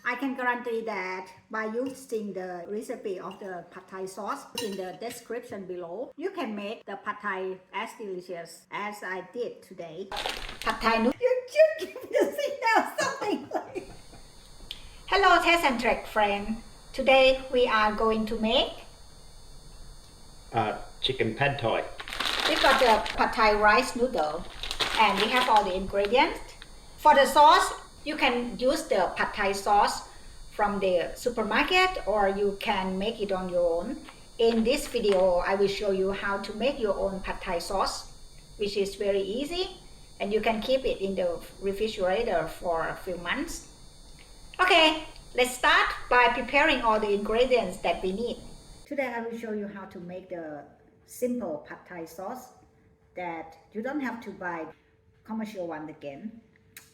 I can guarantee that by using the recipe of the Pad Thai sauce in the description below, you can make the Pad Thai as delicious as I did today. Pad Thai noodles. You should give me the signal something like. Hello, Test and Trick friend. Today we are going to make chicken pad thai. we got the Pad Thai rice noodle and we have all the ingredients. For the sauce, you can use the Pad Thai sauce from the supermarket or you can make it on your own. In this video, I will show you how to make your own Pad Thai sauce, which is very easy and you can keep it in the refrigerator for a few months. Okay, let's start by preparing all the ingredients that we need. Today I will show you how to make the simple Pad Thai sauce that you don't have to buy commercial one again.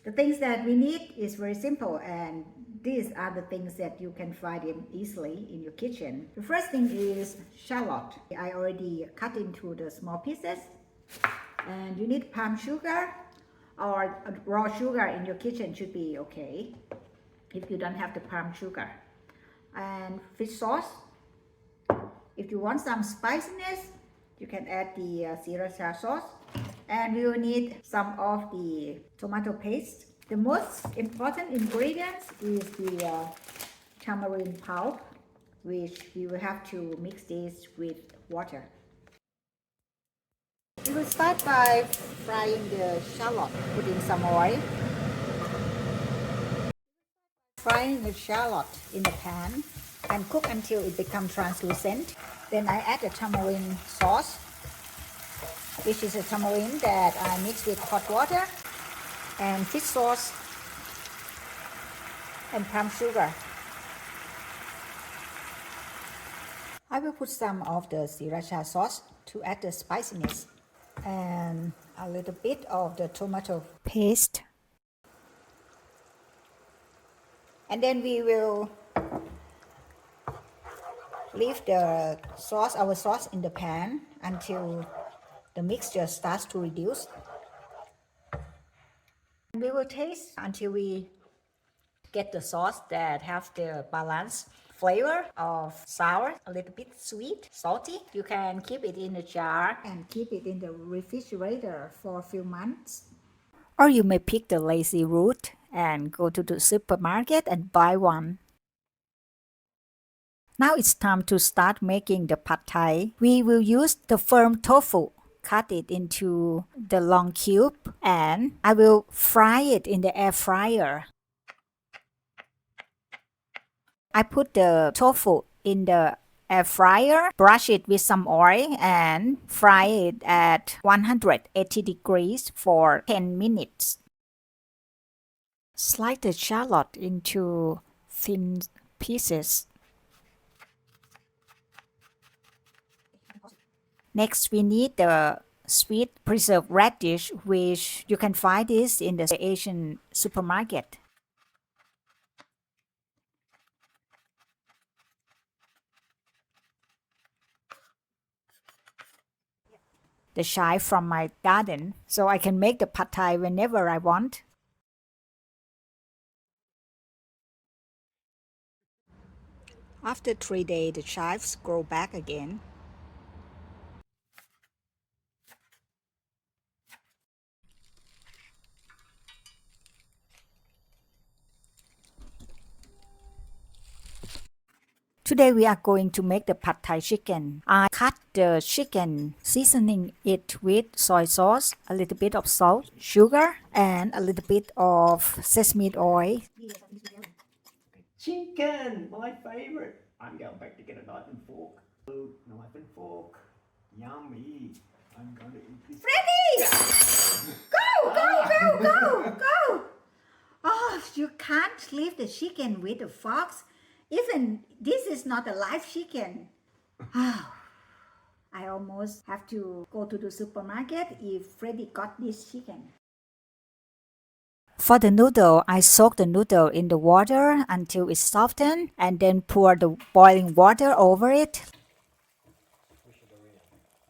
The things that we need is very simple and these are the things that you can find easily in your kitchen. The first thing is shallot. I already cut into the small pieces. And you need palm sugar or raw sugar in your kitchen should be okay if you don't have the palm sugar. And fish sauce. If you want some spiciness, you can add the Sriracha sauce. And we will need some of the tomato paste. The most important ingredients is the tamarind pulp, which we will have to mix this with water. We will start by frying the shallot, putting some oil. Frying the shallot in the pan and cook until it becomes translucent. Then I add the tamarind sauce, which is a tamarind that I mix with hot water, and fish sauce, and palm sugar. I will put some of the Sriracha sauce to add the spiciness, and a little bit of the tomato paste. And then we will leave the sauce, our sauce in the pan until the mixture starts to reduce. We will taste until we get the sauce that have the balanced flavor of sour, a little bit sweet, salty. You can keep it in a jar and keep it in the refrigerator for a few months. Or you may pick the lazy route and go to the supermarket and buy one. Now it's time to start making the Pad Thai. We will use the firm tofu. Cut it into the long cube and I will fry it in the air fryer. I put the tofu in the air fryer, brush it with some oil and fry it at 180 degrees for 10 minutes. Slice the shallot into thin pieces. Next, we need the sweet preserved radish, which you can find this in the Asian supermarket. The chive from my garden, so I can make the Pad Thai whenever I want. After 3 days, the chives grow back again. Today we are going to make the Pad Thai chicken. I cut the chicken, seasoning it with soy sauce, a little bit of salt, sugar, and a little bit of sesame oil. Chicken, my favorite. I'm going back to get a knife and fork. Knife and fork. Yummy. I'm going to eat this. Freddy! Go! Oh, you can't leave the chicken with the fox. Even this is not a live chicken. Oh, I almost have to go to the supermarket if Freddy got this chicken. For the noodle, I soak the noodle in the water until it's softened and then pour the boiling water over it.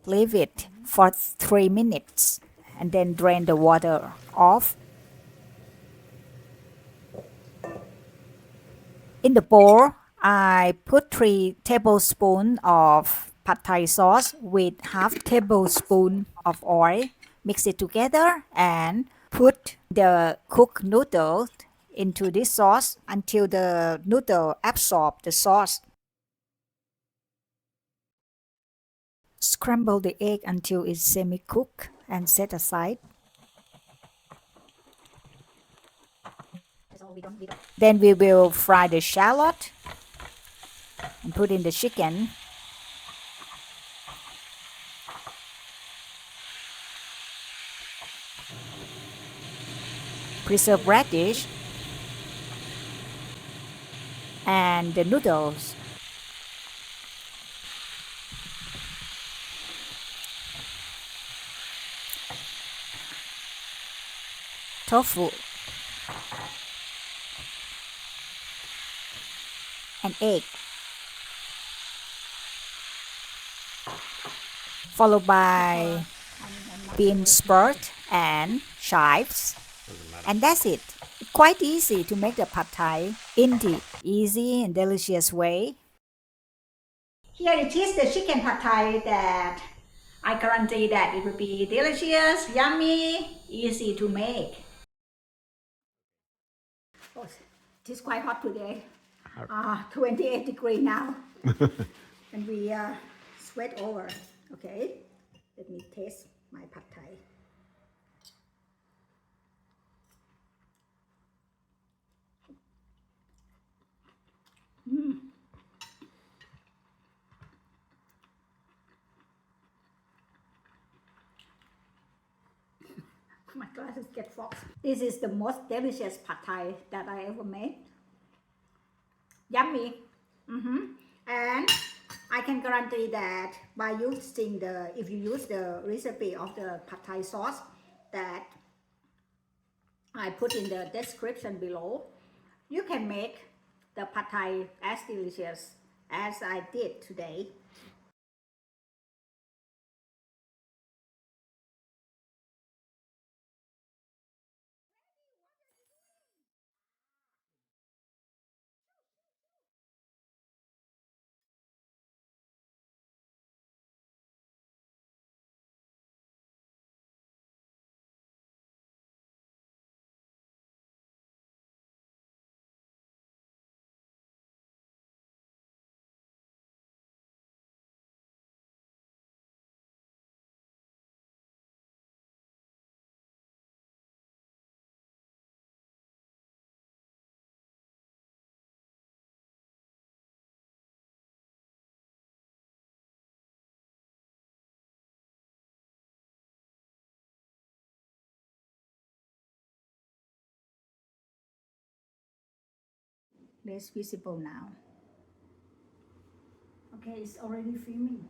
Leave it for 3 minutes and then drain the water off. In the bowl, I put 3 tablespoons of Pad Thai sauce with half tablespoon of oil. Mix it together and put the cooked noodle into this sauce until the noodle absorb the sauce. Scramble the egg until it's semi-cooked and set aside. Then we will fry the shallot and put in the chicken. Preserve radish and the noodles. Tofu and egg, followed by bean sprout and chives, and that's it. It's quite easy to make the Pad Thai in the easy and delicious way. Here it is, the chicken Pad Thai that I guarantee that it will be delicious, yummy, easy to make. Oh, it is quite hot today. 28 degrees now. And we sweat over. Okay, let me taste my Pad Thai. My glasses get fogged. This is the most delicious Pad Thai that I ever made. Yummy. And I can guarantee that by using if you use the recipe of the Pad Thai sauce that I put in the description below, you can make the Pad Thai as delicious as I did today. Less visible now. Okay, it's already filming.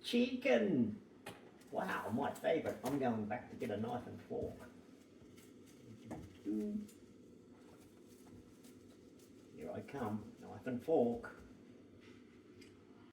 Chicken! Wow, my favourite. I'm going back to get a knife and fork. Here I come, knife and fork.